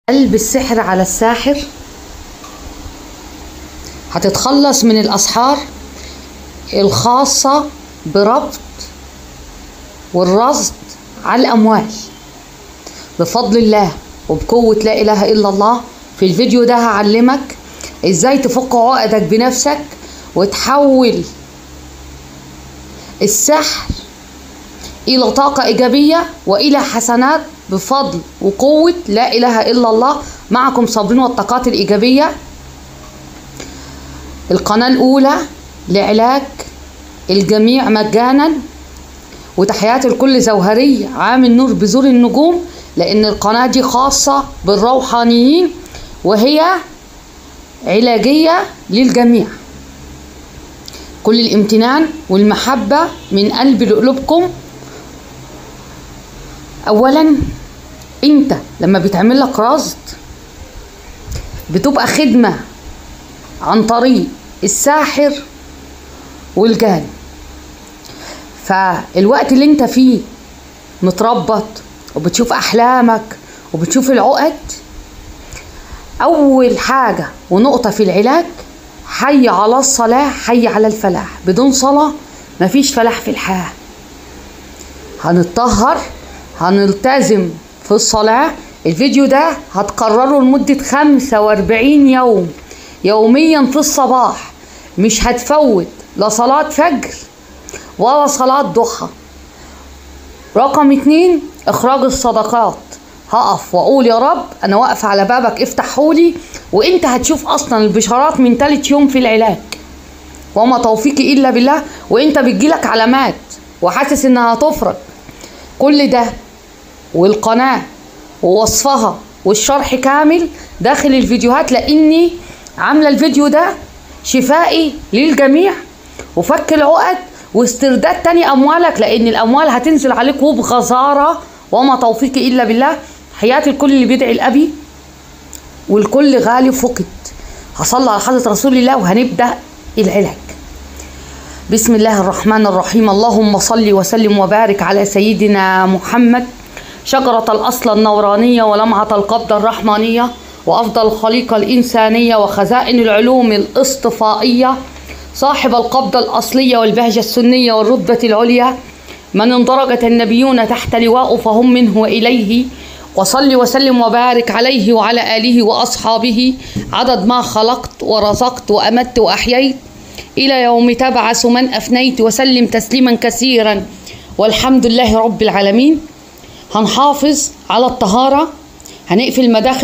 قلب السحر على الساحر. هتتخلص من الأسحار الخاصة بربط والرصد على الأموال بفضل الله وبقوة لا إله إلا الله. في الفيديو ده هعلمك إزاي تفك عقدك بنفسك وتحول السحر إلى طاقة إيجابية وإلى حسنات بفضل وقوة لا إله إلا الله. معكم صابرين والطاقات الإيجابية، القناة الأولى لعلاج الجميع مجانا، وتحياتي لكل زوهرية عامل نور بزور النجوم، لأن القناة دي خاصة بالروحانيين وهي علاجية للجميع. كل الامتنان والمحبة من قلبي لقلوبكم. أولا انت لما بيتعمل لك رصد بتبقى خدمة عن طريق الساحر والجان، فالوقت اللي انت فيه متربط وبتشوف أحلامك وبتشوف العقد، أول حاجة ونقطة في العلاج حي على الصلاة حي على الفلاح. بدون صلاة مفيش فلاح في الحياة. هنتطهر، هنلتزم في الصلاة. الفيديو ده هتكرره لمدة 45 يوم يوميا في الصباح، مش هتفوت لا صلاة فجر ولا صلاة ضحى. رقم 2 إخراج الصدقات. هقف وأقول يا رب أنا واقفة على بابك افتحهولي، وإنت هتشوف أصلا البشارات من 3 يوم في العلاج، وما توفيقي إلا بالله. وإنت بتجيلك علامات وحاسس إنها هتفرج. كل ده والقناة ووصفها والشرح كامل داخل الفيديوهات، لأني عاملة الفيديو ده شفائي للجميع وفك العقد واسترداد تاني أموالك، لأن الأموال هتنزل عليك وبغزارة، وما توفيقي إلا بالله. حياتي الكل اللي بيدعي الأبي والكل غالي فقد. هصلي على حضرة رسول الله وهنبدأ العلاج. بسم الله الرحمن الرحيم. اللهم صل وسلم وبارك على سيدنا محمد، شجرة الأصل النورانية ولمعة القبضة الرحمانية وأفضل الخليقة الإنسانية وخزائن العلوم الاصطفائية، صاحب القبضة الأصلية والبهجة السنية والرتبة العليا، من اندرجت النبيون تحت لواء فهم منه وإليه. وصل وسلم وبارك عليه وعلى آله وأصحابه عدد ما خلقت ورزقت وأمت وأحييت إلى يوم تبعث من أفنيت، وسلم تسليما كثيرا والحمد لله رب العالمين. هنحافظ على الطهارة، هنقفل مداخل